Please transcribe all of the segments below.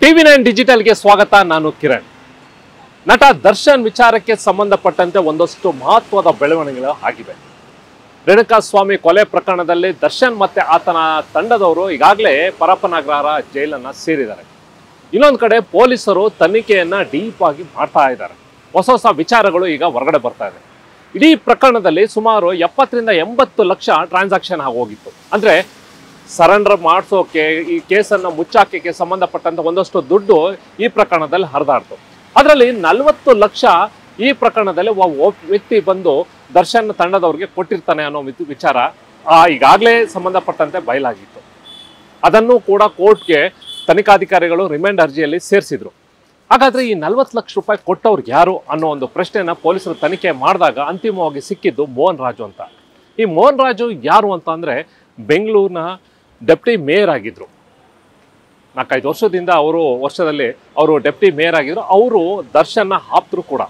TV9 ಡಿಜಿಟಲ್ಗೆ ಸ್ವಾಗತ. ನಾನು ಕಿರಣ್. ನಟ ದರ್ಶನ್ ವಿಚಾರಕ್ಕೆ ಸಂಬಂಧಪಟ್ಟಂತೆ ಒಂದಷ್ಟು ಮಹತ್ವದ ಬೆಳವಣಿಗೆಗಳು ಆಗಿವೆ. ರೇಣುಕಾಸ್ವಾಮಿ ಕೊಲೆ ಪ್ರಕರಣದಲ್ಲಿ ದರ್ಶನ್ ಮತ್ತೆ ಆತನ ತಂಡದವರು ಈಗಾಗಲೇ ಪರಪ್ಪನಗರ ಜೈಲನ್ನು ಸೇರಿದ್ದಾರೆ. ಇನ್ನೊಂದು ಕಡೆ ಪೊಲೀಸರು ತನಿಖೆಯನ್ನ ಡೀಪ್ ಆಗಿ ಮಾಡ್ತಾ ಇದ್ದಾರೆ. ಹೊಸ ವಿಚಾರಗಳು ಈಗ ಹೊರಗಡೆ ಬರ್ತಾ ಇದೆ. ಇಡೀ ಪ್ರಕರಣದಲ್ಲಿ ಸುಮಾರು 70 ರಿಂದ 80 ಲಕ್ಷ ಟ್ರಾನ್ಸಾಕ್ಷನ್ ಆಗೋಗಿತ್ತು. ಅಂದ್ರೆ ಸರೆಂಡರ್ ಮಾಡಿಸೋಕೆ, ಈ ಕೇಸನ್ನು ಮುಚ್ಚಾಕಕ್ಕೆ ಸಂಬಂಧಪಟ್ಟಂತ ಒಂದಷ್ಟು ದುಡ್ಡು ಈ ಪ್ರಕರಣದಲ್ಲಿ ಹರಿದಾಡ್ತು. ಅದರಲ್ಲಿ 40 ಲಕ್ಷ ಈ ಪ್ರಕರಣದಲ್ಲಿ ಒಬ್ಬ ವ್ಯಕ್ತಿ ಬಂದು ದರ್ಶನ್ ತಂಡದವ್ರಿಗೆ ಕೊಟ್ಟಿರ್ತಾನೆ ಅನ್ನೋ ವಿಚಾರ ಈಗಾಗಲೇ ಸಂಬಂಧಪಟ್ಟಂತೆ ಬಯಲಾಗಿತ್ತು. ಅದನ್ನು ಕೂಡ ಕೋರ್ಟ್ಗೆ ತನಿಖಾಧಿಕಾರಿಗಳು ರಿಮೈಂಡ್ ಅರ್ಜಿಯಲ್ಲಿ ಸೇರಿಸಿದ್ರು. ಹಾಗಾದ್ರೆ ಈ 40 ಲಕ್ಷ ರೂಪಾಯಿ ಕೊಟ್ಟವ್ರಿಗೆ ಯಾರು ಅನ್ನೋ ಒಂದು ಪ್ರಶ್ನೆನ ಪೊಲೀಸರು ತನಿಖೆ ಮಾಡಿದಾಗ ಅಂತಿಮವಾಗಿ ಸಿಕ್ಕಿದ್ದು ಮೋಹನ್ ರಾಜು ಅಂತ. ಈ ಮೋಹನ್ ರಾಜು ಯಾರು ಅಂತ ಅಂದ್ರೆ ಬೆಂಗಳೂರಿನ ಡೆಪ್ಟಿ ಮೇಯರ್ ಆಗಿದ್ರು. 4-5 ವರ್ಷದಿಂದ ಅವರು ಡೆಪ್ಟಿ ಮೇಯರ್ ಆಗಿದ್ರು. ಅವರು ದರ್ಶನ್ನ ಆಪ್ತರು ಕೂಡ.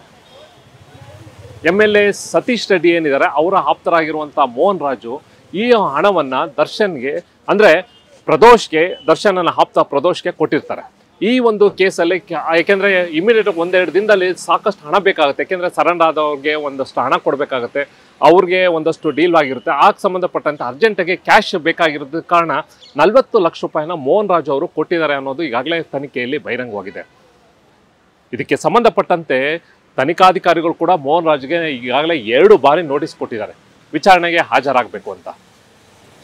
MLA ಸತೀಶ್ ರೆಡ್ಡಿ ಏನಿದ್ದಾರೆ ಅವರ ಆಪ್ತರಾಗಿರುವಂಥ ಮೋಹನ್ ರಾಜು ಈ ಹಣವನ್ನ ದರ್ಶನ್ಗೆ ಅಂದ್ರೆ ಪ್ರದೋಷ್ಗೆ, ದರ್ಶನನ ಆಪ್ತ ಪ್ರದೋಷ್ಗೆ ಕೊಟ್ಟಿರ್ತಾರೆ. ಈ ಒಂದು ಕೇಸಲ್ಲಿ ಯಾಕೆಂದ್ರೆ ಇಮಿಡಿಯೇಟ್ 1-2 ದಿನದಲ್ಲಿ ಸಾಕಷ್ಟು ಹಣ ಬೇಕಾಗುತ್ತೆ. ಯಾಕೆಂದ್ರೆ ಸರೆಂಡರ್ ಆದವ್ರಿಗೆ ಒಂದಷ್ಟು ಹಣ ಕೊಡಬೇಕಾಗುತ್ತೆ, ಅವ್ರಿಗೆ ಒಂದಷ್ಟು ಡೀಲ್ ಆಗಿರುತ್ತೆ. ಆಗ ಸಂಬಂಧಪಟ್ಟಂತೆ ಅರ್ಜೆಂಟಾಗಿ ಕ್ಯಾಶ್ ಬೇಕಾಗಿರೋದ ಕಾರಣ 40 ಲಕ್ಷ ರೂಪಾಯಿನ ಮೋಹನ್ ರಾಜು ಅವರು ಕೊಟ್ಟಿದ್ದಾರೆ ಅನ್ನೋದು ಈಗಾಗಲೇ ತನಿಖೆಯಲ್ಲಿ ಬಹಿರಂಗವಾಗಿದೆ. ಇದಕ್ಕೆ ಸಂಬಂಧಪಟ್ಟಂತೆ ತನಿಖಾಧಿಕಾರಿಗಳು ಕೂಡ ಮೋಹನ್ ರಾಜ್ಗೆ ಈಗಾಗಲೇ 2 ಬಾರಿ ನೋಟಿಸ್ ಕೊಟ್ಟಿದ್ದಾರೆ, ವಿಚಾರಣೆಗೆ ಹಾಜರಾಗಬೇಕು ಅಂತ.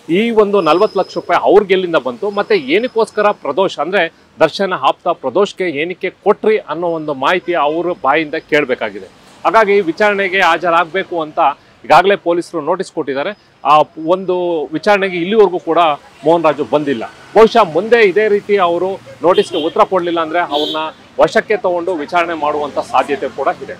ಈ ಒಂದು 40 ಲಕ್ಷ ರೂಪಾಯಿ ಅವ್ರಿಗೆ ಎಲ್ಲಿಂದ ಬಂತು, ಮತ್ತೆ ಏನಕ್ಕೋಸ್ಕರ ಪ್ರದೋಷ್ ಅಂದ್ರೆ ದರ್ಶನ ಆಪ್ತ ಪ್ರದೋಷ್ಗೆ ಏನಕ್ಕೆ ಕೊಟ್ರಿ ಅನ್ನೋ ಒಂದು ಮಾಹಿತಿ ಅವ್ರ ಬಾಯಿಂದ ಕೇಳಬೇಕಾಗಿದೆ. ಹಾಗಾಗಿ ವಿಚಾರಣೆಗೆ ಹಾಜರಾಗಬೇಕು ಅಂತ ಈಗಾಗಲೇ ಪೊಲೀಸರು ನೋಟಿಸ್ ಕೊಟ್ಟಿದ್ದಾರೆ. ಆ ಒಂದು ವಿಚಾರಣೆಗೆ ಇಲ್ಲಿವರೆಗೂ ಕೂಡ ಮೋಹನ್ ರಾಜು ಬಂದಿಲ್ಲ. ಬಹುಶಃ ಮುಂದೆ ಇದೇ ರೀತಿ ಅವರು ನೋಟಿಸ್ಗೆ ಉತ್ತರ ಕೊಡಲಿಲ್ಲ ಅಂದ್ರೆ ಅವ್ರನ್ನ ವಶಕ್ಕೆ ತಗೊಂಡು ವಿಚಾರಣೆ ಮಾಡುವಂತ ಸಾಧ್ಯತೆ ಕೂಡ ಇದೆ.